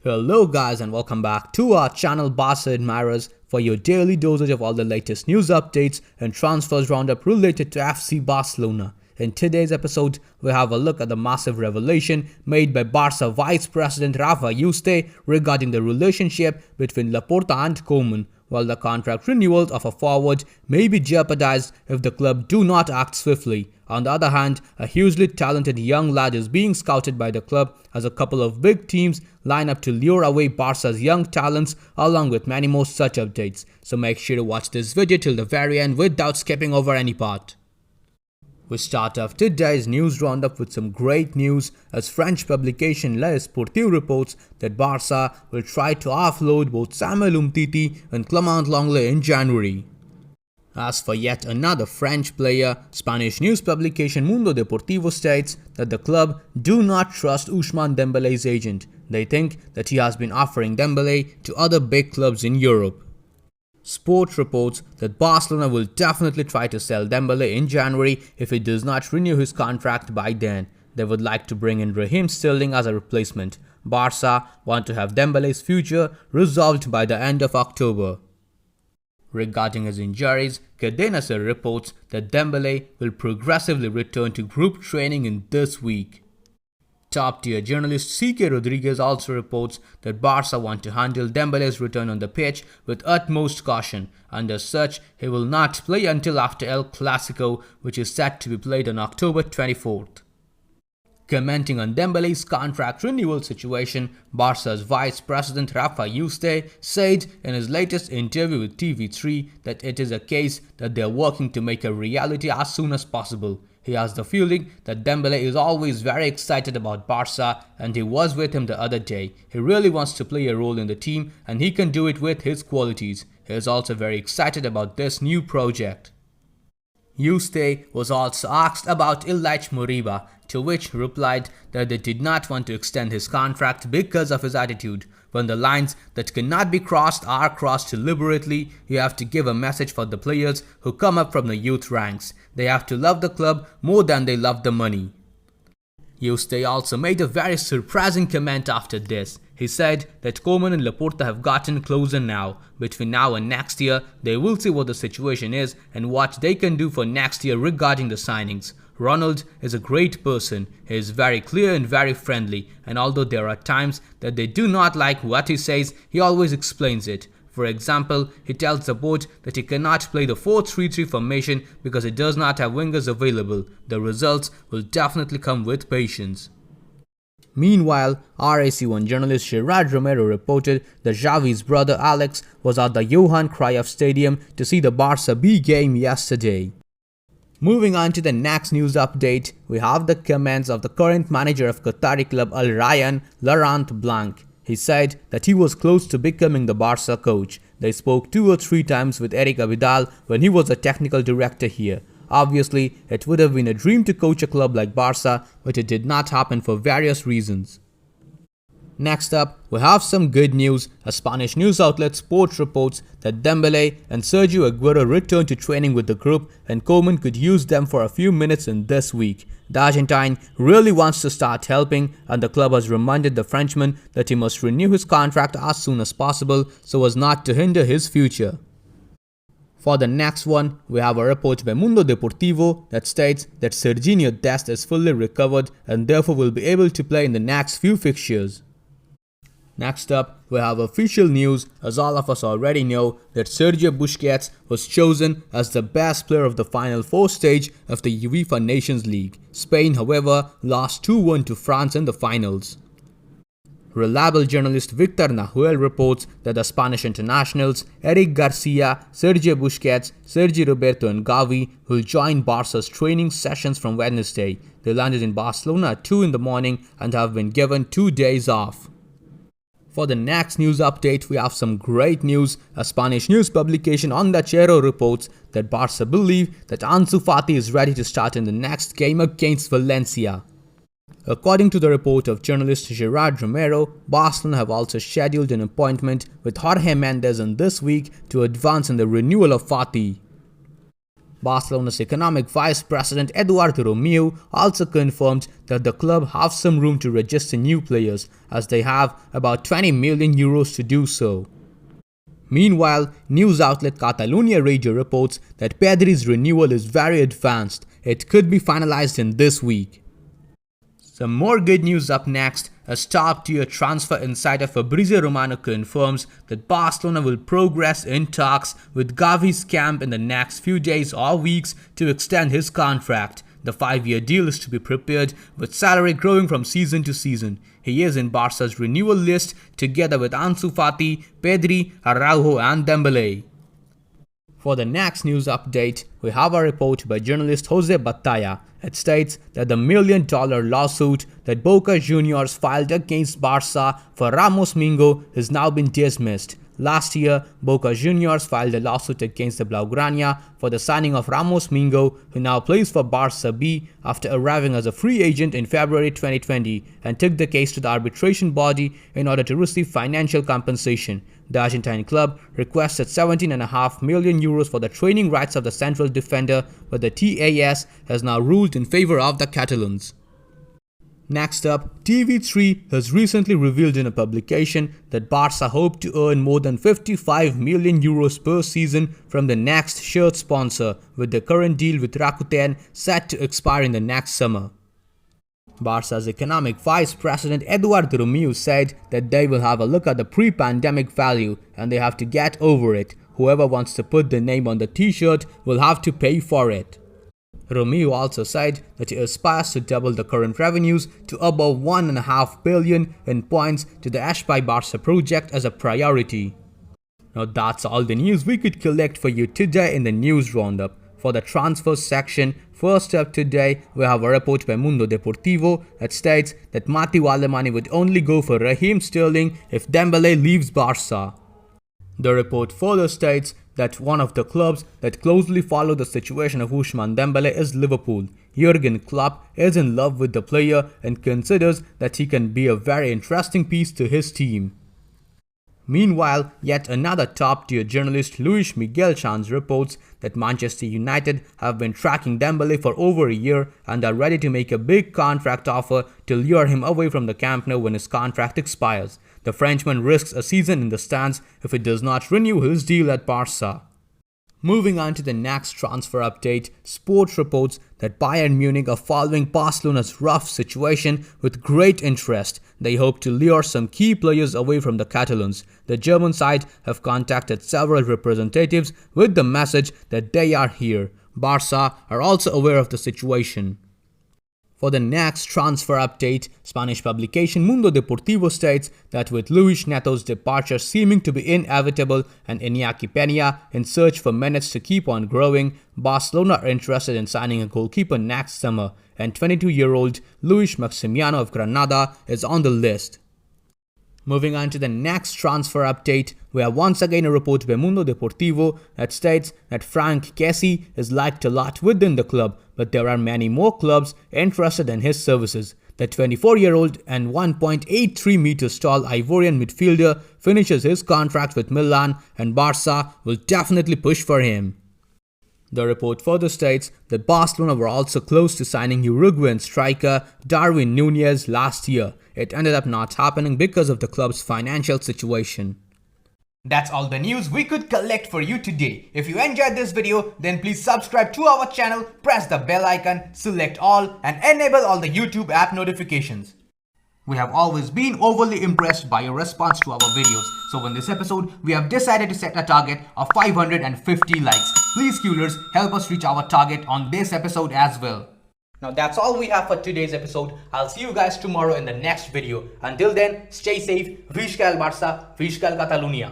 Hello guys and welcome back to our channel Barca Admirers for your daily dosage of all the latest news updates and transfers roundup related to FC Barcelona. In today's episode, we have a look at the massive revelation made by Barca Vice President Rafa Yuste regarding the relationship between Laporta and Koeman, while the contract renewals of a forward may be jeopardized if the club do not act swiftly. On the other hand, a hugely talented young lad is being scouted by the club as a couple of big teams line up to lure away Barca's young talents along with many more such updates. So make sure to watch this video till the very end without skipping over any part. We start off today's news roundup with some great news as French publication Le Sportif reports that Barca will try to offload both Samuel Umtiti and Clement Lenglet in January. As for yet another French player, Spanish news publication Mundo Deportivo states that the club do not trust OUSMANE Dembele's agent. They think that he has been offering Dembele to other big clubs in Europe. Sport reports that Barcelona will definitely try to sell Dembele in January if he does not renew his contract by then. They would like to bring in Raheem Sterling as a replacement. Barca want to have Dembele's future resolved by the end of October. Regarding his injuries, Cadena Ser reports that Dembele will progressively return to group training in this week. Top-tier journalist CK Rodriguez also reports that Barca want to handle Dembele's return on the pitch with utmost caution, and as such, he will not play until after El Clasico, which is set to be played on October 24th. Commenting on Dembele's contract renewal situation, Barca's Vice President Rafa Yuste said in his latest interview with TV3 that it is a case that they are working to make a reality as soon as possible. He has the feeling that Dembele is always very excited about Barca and he was with him the other day. He really wants to play a role in the team and he can do it with his qualities. He is also very excited about this new project. Yuste was also asked about Illich Moriba, to which he replied that they did not want to extend his contract because of his attitude. When the lines that cannot be crossed are crossed deliberately, you have to give a message for the players who come up from the youth ranks. They have to love the club more than they love the money. Yuste also made a very surprising comment after this. He said that Koeman and Laporta have gotten closer now. Between now and next year, they will see what the situation is and what they can do for next year regarding the signings. Ronald is a great person. He is very clear and very friendly, and although there are times that they do not like what he says, he always explains it. For example, he tells the board that he cannot play the 4-3-3 formation because he does not have wingers available. The results will definitely come with patience. Meanwhile, RAC1 journalist Gerard Romero reported that Xavi's brother Alex was at the Johan Cruyff Stadium to see the Barca B game yesterday. Moving on to the next news update, we have the comments of the current manager of Qatari club Al Rayyan, Laurent Blanc. He said that he was close to becoming the Barca coach. They spoke 2 or 3 times with Eric Abidal when he was a technical director here. Obviously, it would have been a dream to coach a club like Barca, but it did not happen for various reasons. Next up, we have some good news. A Spanish news outlet Sport reports that Dembele and Sergio Aguero returned to training with the group and Koeman could use them for a few minutes in this week. The Argentine really wants to start helping and the club has reminded the Frenchman that he must renew his contract as soon as possible so as not to hinder his future. For the next one, we have a report by Mundo Deportivo that states that Serginho Dest is fully recovered and therefore will be able to play in the next few fixtures. Next up, we have official news as all of us already know that Sergio Busquets was chosen as the best player of the Final 4 stage of the UEFA Nations League. Spain, however, lost 2-1 to France in the finals. Reliable journalist Victor Nahuel reports that the Spanish internationals Eric Garcia, Sergio Busquets, Sergio Roberto and Gavi will join Barca's training sessions from Wednesday. They landed in Barcelona at 2 in the morning and have been given 2 days off. For the next news update, we have some great news. A Spanish news publication Onda Cero reports that Barca believe that Ansu Fati is ready to start in the next game against Valencia. According to the report of journalist Gerard Romero, Barcelona have also scheduled an appointment with Jorge Mendes in this week to advance in the renewal of Fati. Barcelona's economic vice president Eduardo Romeu also confirmed that the club have some room to register new players, as they have about 20 million euros to do so. Meanwhile, news outlet Catalunya Radio reports that Pedri's renewal is very advanced. It could be finalized in this week. Some more good news up next, as top-tier transfer insider Fabrizio Romano confirms that Barcelona will progress in talks with Gavi's camp in the next few days or weeks to extend his contract. The 5-year deal is to be prepared, with salary growing from season to season. He is in Barca's renewal list together with Ansu Fati, Pedri, Araujo and Dembele. For the next news update, we have a report by journalist Jose Batalla. It states that the $1 million lawsuit that Boca Juniors filed against Barca for Ramos Mingo has now been dismissed. Last year, Boca Juniors filed a lawsuit against the Blaugrana for the signing of Ramos Mingo, who now plays for Barca B after arriving as a free agent in February 2020, and took the case to the arbitration body in order to receive financial compensation. The Argentine club requested 17.5 million euros for the training rights of the central defender, but the TAS has now ruled in favor of the Catalans. Next up, TV3 has recently revealed in a publication that Barca hope to earn more than 55 million euros per season from the next shirt sponsor, with the current deal with Rakuten set to expire in the next summer. Barca's economic vice president Eduardo Romeu said that they will have a look at the pre-pandemic value and they have to get over it. Whoever wants to put the name on the t-shirt will have to pay for it. Romeu also said that he aspires to double the current revenues to above 1.5 billion in points to the Ash by Barca project as a priority. Now that's all the news we could collect for you today in the news roundup. For the transfer section, first up today, we have a report by Mundo Deportivo that states that Matteo Alemany would only go for Raheem Sterling if Dembele leaves Barca. The report further states that one of the clubs that closely follow the situation of OUSMANE Dembele is Liverpool. Jurgen Klopp is in love with the player and considers that he can be a very interesting piece to his team. Meanwhile, yet another top-tier journalist, Luis Miguel Chance, reports that Manchester United have been tracking Dembele for over a year and are ready to make a big contract offer to lure him away from the Camp Nou when his contract expires. The Frenchman risks a season in the stands if he does not renew his deal at Barca. Moving on to the next transfer update, Sport reports that Bayern Munich are following Barcelona's rough situation with great interest. They hope to lure some key players away from the Catalans. The German side have contacted several representatives with the message that they are here. Barca are also aware of the situation. For the next transfer update, Spanish publication Mundo Deportivo states that with Luis Neto's departure seeming to be inevitable and Iñaki Peña in search for minutes to keep on growing, Barcelona are interested in signing a goalkeeper next summer, and 22-year-old Luis Maximiano of Granada is on the list. Moving on to the next transfer update, we have once again a report by Mundo Deportivo that states that Franck Kessie is liked a lot within the club, but there are many more clubs interested in his services. The 24-year-old and 1.83 meters tall Ivorian midfielder finishes his contract with Milan, and Barca will definitely push for him. The report further states that Barcelona were also close to signing Uruguayan striker Darwin Nunez last year. It ended up not happening because of the club's financial situation. That's all the news we could collect for you today. If you enjoyed this video, then please subscribe to our channel, press the bell icon, select all and enable all the YouTube app notifications. We have always been overly impressed by your response to our videos. So in this episode, we have decided to set a target of 550 likes. Please Qlers, help us reach our target on this episode as well. Now that's all we have for today's episode. I'll see you guys tomorrow in the next video. Until then, stay safe. Visca el Barça, Visca el Catalunya.